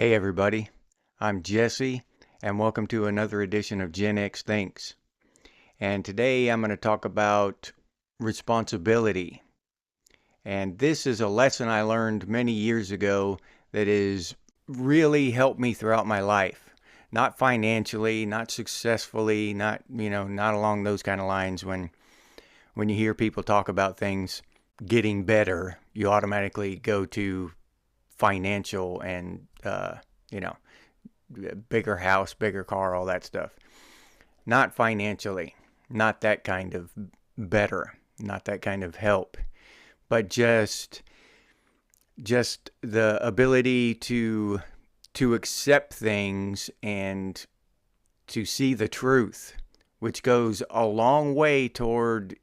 Hey everybody, I'm Jesse, and welcome to another edition of Gen X Thinks. And today I'm going to talk about responsibility. And this is a lesson I learned many years ago that has really helped me throughout my life. Not financially, not successfully, not along those kind of lines. When you hear people talk about things getting better, you automatically go to financial and you know bigger house, bigger car, all that stuff. Not financially, not that kind of better, not that kind of help, but just the ability to accept things and to see the truth, which goes a long way toward,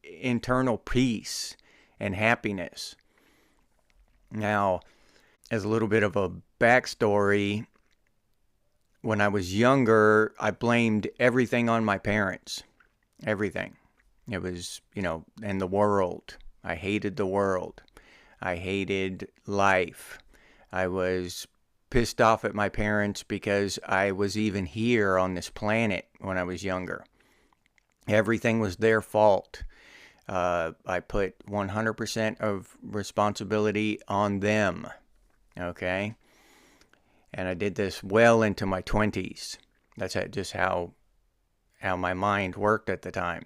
internal peace and happiness. Now, as a little bit of a backstory, when I was younger, I blamed everything on my parents. Everything. It was, and the world. I hated the world. I hated life. I was pissed off at my parents because I was even here on this planet when I was younger. Everything was their fault. I put 100% of responsibility on them. Okay? And I did this well into my 20s. That's just how my mind worked at the time.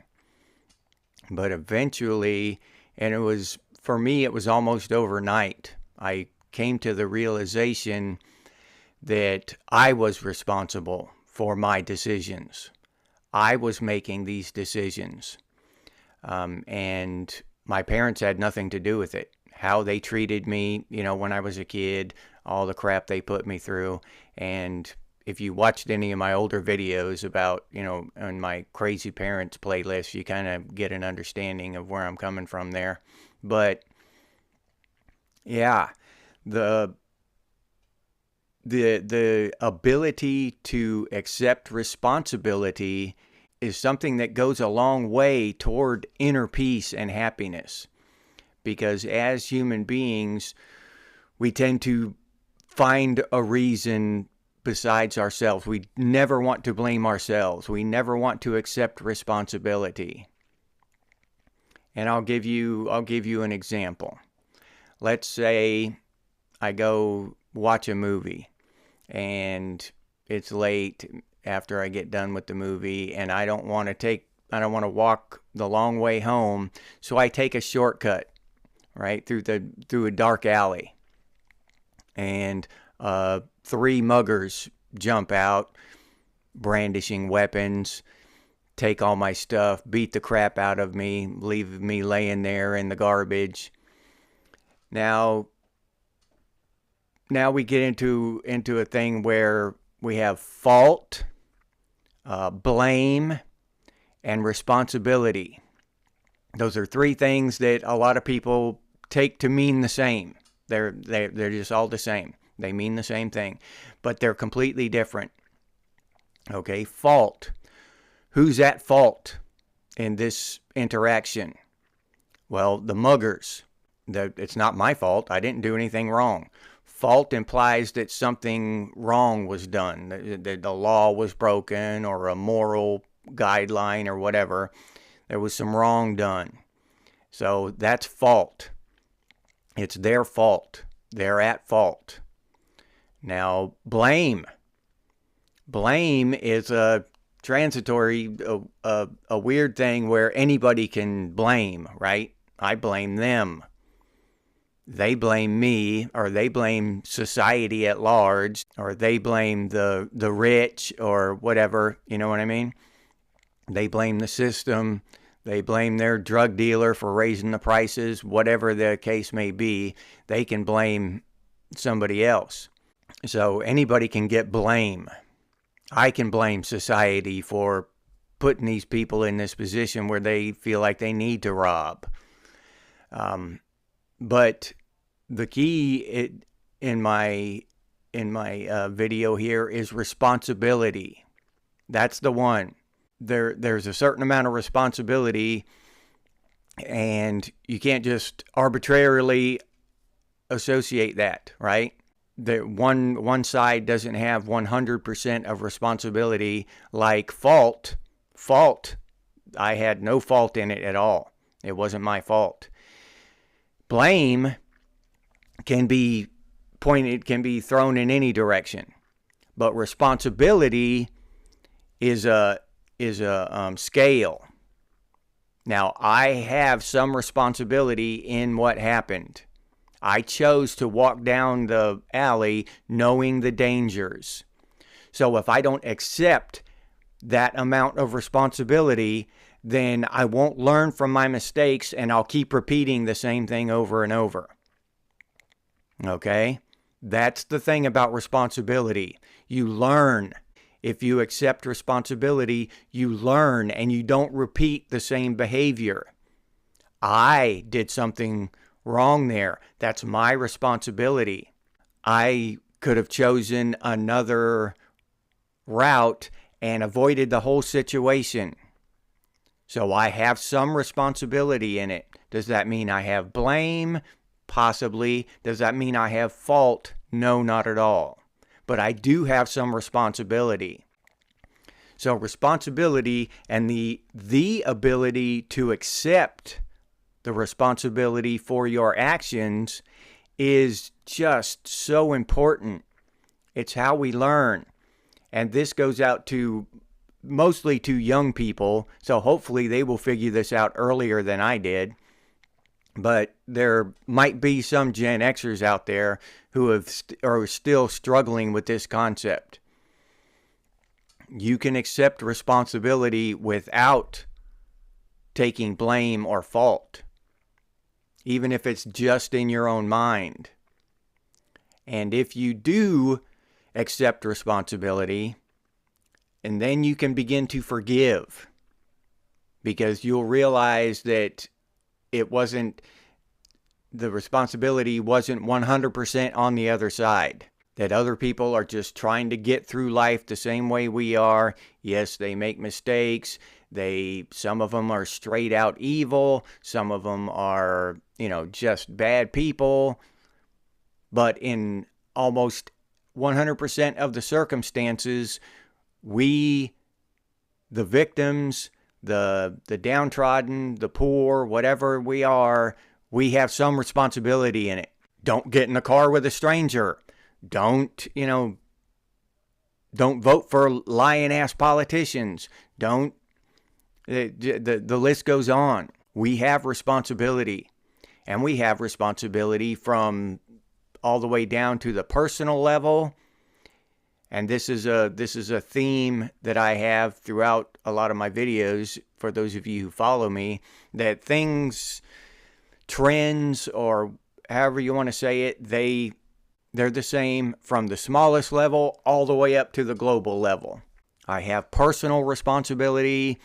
But eventually, and for me, it was almost overnight. I came to the realization that I was responsible for my decisions. I was making these decisions. And my parents had nothing to do with it. How they treated me, when I was a kid, all the crap they put me through. And if you watched any of my older videos about, on my Crazy Parents playlist, you kind of get an understanding of where I'm coming from there. But yeah, the ability to accept responsibility is something that goes a long way toward inner peace and happiness. Because as human beings, we tend to find a reason besides ourselves. We never want to blame ourselves. We never want to accept responsibility. And I'll give you an example. Let's say I go watch a movie and it's late after I get done with the movie, and I don't want to walk the long way home, so I take a shortcut right through a dark alley, and 3 muggers jump out brandishing weapons, take all my stuff, beat the crap out of me, leave me laying there in the garbage. Now we get into a thing where we have fault, blame, and responsibility. Those are 3 things that a lot of people take to mean the same. They're just all the same. They mean the same thing, but they're completely different. Okay, fault. Who's at fault in this interaction? Well, the muggers. It's not my fault. I didn't do anything wrong. Fault implies that something wrong was done, that the law was broken, or a moral guideline or whatever. There was some wrong done. So that's fault. It's their fault. They're at fault. Now, blame. Blame is a transitory, a weird thing where anybody can blame, right? I blame them. They blame me, or they blame society at large, or they blame the rich, or whatever, you know what I mean? They blame the system. They blame their drug dealer for raising the prices, whatever the case may be. They can blame somebody else. So anybody can get blame. I can blame society for putting these people in this position where they feel like they need to rob. But the key in my video here is responsibility. That's the one. There's a certain amount of responsibility, and you can't just arbitrarily associate that, right? that one side doesn't have 100% of responsibility, like fault. I had no fault in it at all. It wasn't my fault. Blame can be thrown in any direction, but responsibility is a scale. Now, I have some responsibility in what happened. I chose to walk down the alley knowing the dangers. So if I don't accept that amount of responsibility, then I won't learn from my mistakes, and I'll keep repeating the same thing over and over. Okay? That's the thing about responsibility. You learn. If you accept responsibility, you learn and you don't repeat the same behavior. I did something wrong there. That's my responsibility. I could have chosen another route and avoided the whole situation. So I have some responsibility in it. Does that mean I have blame? Possibly. Does that mean I have fault? No, not at all. But I do have some responsibility. So responsibility and the ability to accept the responsibility for your actions is just so important. It's how we learn. And this goes out to mostly to young people, so hopefully they will figure this out earlier than I did. But there might be some Gen Xers out there who are still struggling with this concept. You can accept responsibility without taking blame or fault, even if it's just in your own mind. And if you do accept responsibility, and then you can begin to forgive, because you'll realize that the responsibility wasn't 100% on the other side. That other people are just trying to get through life the same way we are. Yes, they make mistakes. Some of them are straight out evil. Some of them are, just bad people. But in almost 100% of the circumstances, we, the victims, the downtrodden, the poor, whatever we are, we have some responsibility in it. Don't get in a car with a stranger. Don't vote for lying-ass politicians. The list goes on. We have responsibility. And we have responsibility from all the way down to the personal level. And this is a theme that I have throughout a lot of my videos, for those of you who follow me, that trends, or however you want to say it, they're the same from the smallest level all the way up to the global level. I have personal responsibility.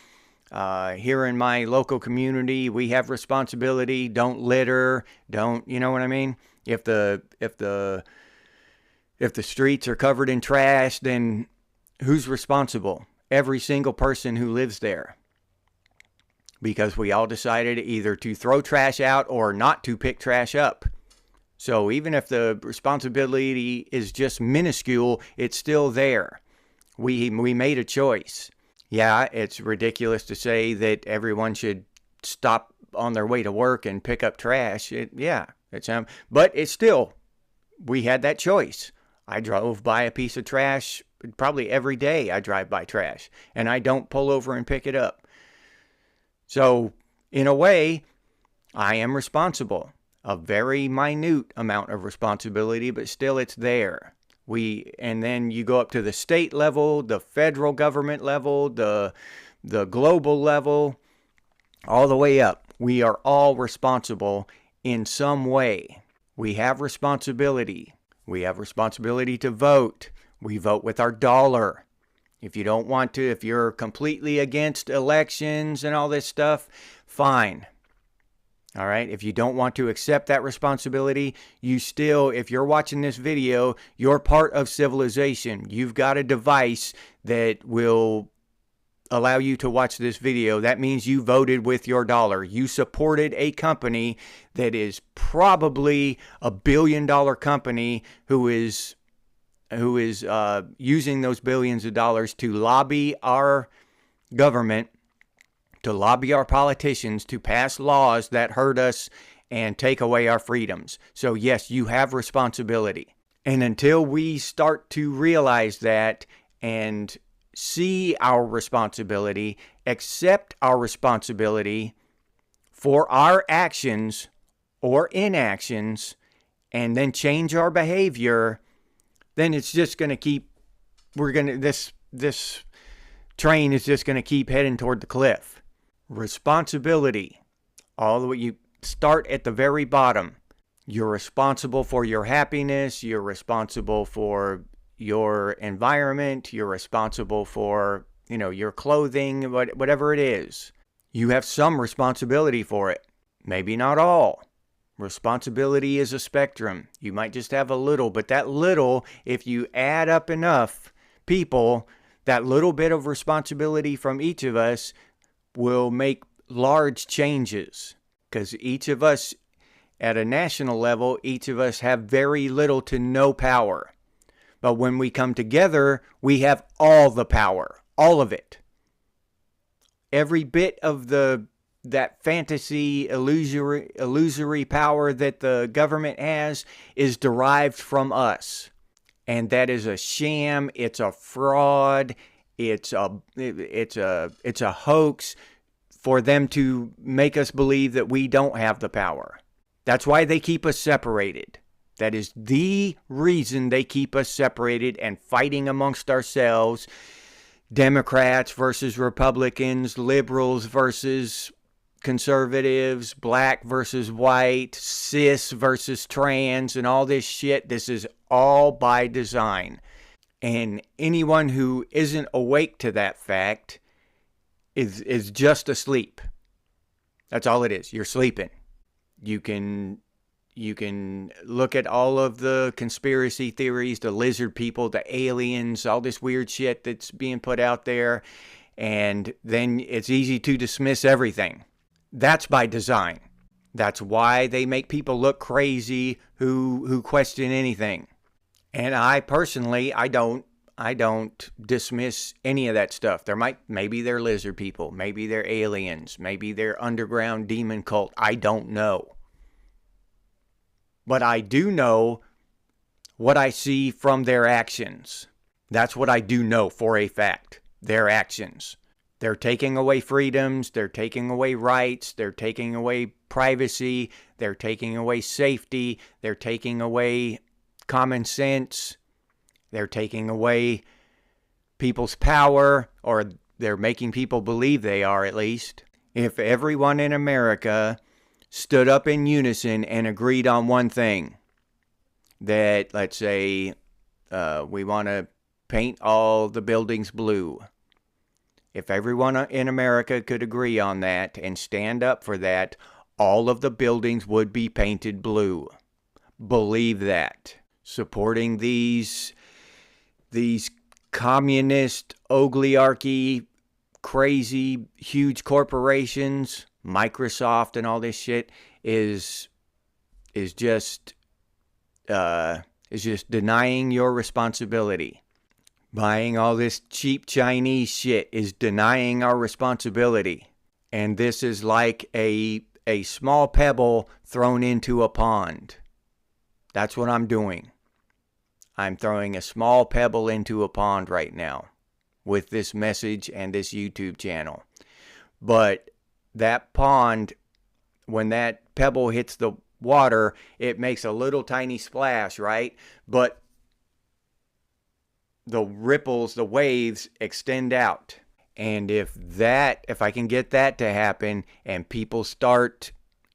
Here in my local community, we have responsibility. Don't litter. You know what I mean? If the streets are covered in trash, then who's responsible? Every single person who lives there. Because we all decided either to throw trash out or not to pick trash up. So even if the responsibility is just minuscule, it's still there. We made a choice. Yeah, it's ridiculous to say that everyone should stop on their way to work and pick up trash. But it's still, we had that choice. I drove by a piece of trash probably every day. I drive by trash, and I don't pull over and pick it up. So in a way, I am responsible. A very minute amount of responsibility, but still it's there. And then you go up to the state level, the federal government level, the global level, all the way up. We are all responsible in some way. We have responsibility. We have responsibility to vote. We vote with our dollar. If you don't want to, if you're completely against elections and all this stuff, fine. All right, if you don't want to accept that responsibility, if you're watching this video, you're part of civilization. You've got a device that will allow you to watch this video, that means you voted with your dollar. You supported a company that is probably $1 billion company who is using those billions of dollars to lobby our government, to lobby our politicians to pass laws that hurt us and take away our freedoms. So yes, you have responsibility. And until we start to realize that and see our responsibility, accept our responsibility for our actions or inactions, and then change our behavior, then it's just going to keep, this train is just going to keep heading toward the cliff. Responsibility. All the way, you start at the very bottom. You're responsible for your happiness. You're responsible for your environment. You're responsible for, your clothing, whatever it is. You have some responsibility for it. Maybe not all. Responsibility is a spectrum. You might just have a little, but that little, if you add up enough people, that little bit of responsibility from each of us will make large changes. Because each of us, at a national level, each of us have very little to no power. But when we come together, we have all the power. All of it. Every bit of that fantasy, illusory power that the government has is derived from us. And that is a sham. It's a fraud. It's a hoax for them to make us believe that we don't have the power. That's why they keep us separated. That is the reason they keep us separated and fighting amongst ourselves. Democrats versus Republicans, liberals versus conservatives, black versus white, cis versus trans, and all this shit. This is all by design. And anyone who isn't awake to that fact is just asleep. That's all it is. You're sleeping. You can look at all of the conspiracy theories, the lizard people, the aliens, all this weird shit that's being put out there, and then it's easy to dismiss everything. That's by design. That's why they make people look crazy who question anything. And I personally, I don't dismiss any of that stuff. Maybe they're lizard people, maybe they're aliens, maybe they're underground demon cult. I don't know. But I do know what I see from their actions. That's what I do know for a fact. Their actions. They're taking away freedoms. They're taking away rights. They're taking away privacy. They're taking away safety. They're taking away common sense. They're taking away people's power, or they're making people believe they are, at least. If everyone in America stood up in unison and agreed on one thing, that, let's say, we want to paint all the buildings blue. If everyone in America could agree on that and stand up for that, all of the buildings would be painted blue. Believe that. Supporting these communist, oligarchy, crazy, huge corporations, Microsoft and all this shit is just denying your responsibility. Buying all this cheap Chinese shit is denying our responsibility. And this is like a small pebble thrown into a pond. That's what I'm doing. I'm throwing a small pebble into a pond right now with this message and this YouTube channel. But that pond, when that pebble hits the water, it makes a little tiny splash, right? But the ripples, the waves extend out. And if I can get that to happen and people start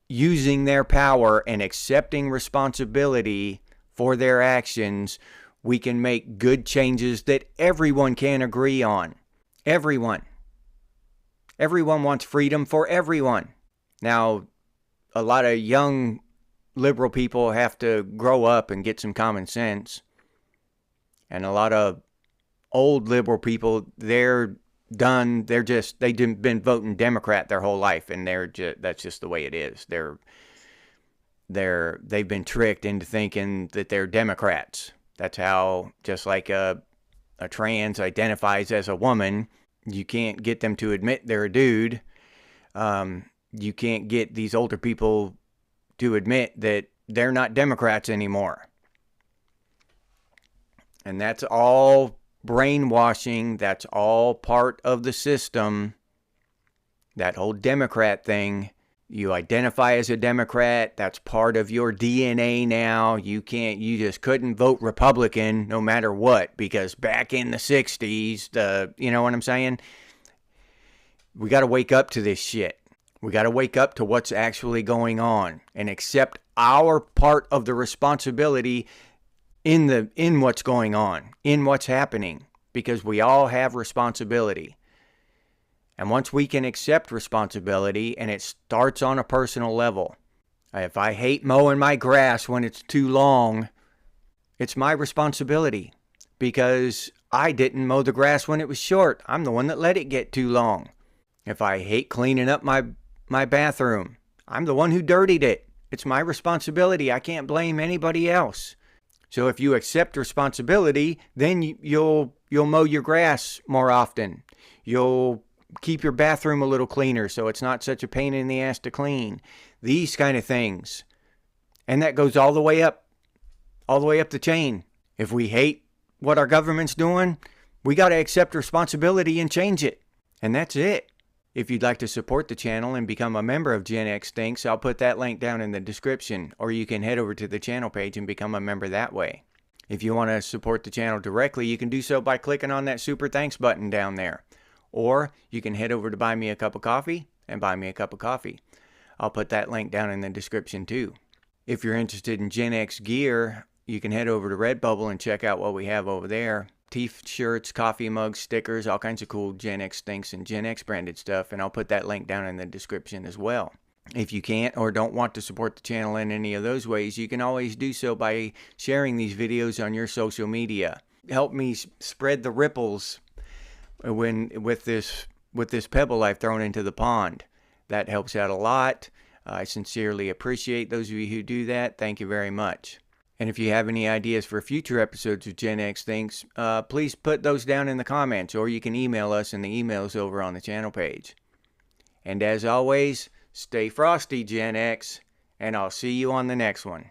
using their power and accepting responsibility for their actions, we can make good changes that everyone can agree on. Everyone. Everyone wants freedom for everyone. Now, a lot of young liberal people have to grow up and get some common sense. And a lot of old liberal people, they're done. They've been voting Democrat their whole life, and that's just the way it is. They've been tricked into thinking that they're Democrats. That's how, just like a trans identifies as a woman, you can't get them to admit they're a dude. You can't get these older people to admit that they're not Democrats anymore. And that's all brainwashing. That's all part of the system. That whole Democrat thing. You identify as a Democrat. That's part of your DNA now. You just couldn't vote Republican no matter what, because back in the 60s, you know what I'm saying? We got to wake up to this shit. We got to wake up to what's actually going on and accept our part of the responsibility in what's going on, in what's happening, because we all have responsibility. And once we can accept responsibility, and it starts on a personal level. If I hate mowing my grass when it's too long, it's my responsibility, because I didn't mow the grass when it was short. I'm the one that let it get too long. If I hate cleaning up my bathroom, I'm the one who dirtied it. It's my responsibility. I can't blame anybody else. So if you accept responsibility, then you'll mow your grass more often. You'll keep your bathroom a little cleaner so it's not such a pain in the ass to clean. These kind of things. And that goes all the way up the chain. If we hate what our government's doing, we got to accept responsibility and change it. And that's it. If you'd like to support the channel and become a member of Gen X Thinks, I'll put that link down in the description, or you can head over to the channel page and become a member that way. If you want to support the channel directly, you can do so by clicking on that super thanks button down there. Or you can head over to Buy Me a Cup of Coffee and buy me a cup of coffee. I'll put that link down in the description too. If you're interested in Gen X gear, you can head over to Redbubble and check out what we have over there. T-shirts, coffee mugs, stickers, all kinds of cool Gen X Thinks and Gen X branded stuff, and I'll put that link down in the description as well. If you can't or don't want to support the channel in any of those ways, you can always do so by sharing these videos on your social media. Help me spread the ripples with this pebble I've thrown into the pond. That helps out a lot. I sincerely appreciate those of you who do that. Thank you very much. And if you have any ideas for future episodes of Gen X Thinks, please put those down in the comments, or you can email us in the emails over on the channel page. And as always, stay frosty, Gen X, and I'll see you on the next one.